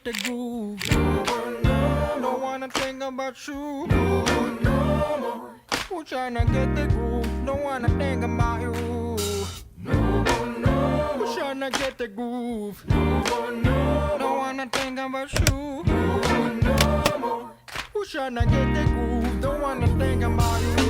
the groove. Don't wanna think about you. Who tryna get the groove? Don't wanna think about you. Who tryna get the groove? Don't wanna think about you. Who tryna get the groove? Don't wanna think about you.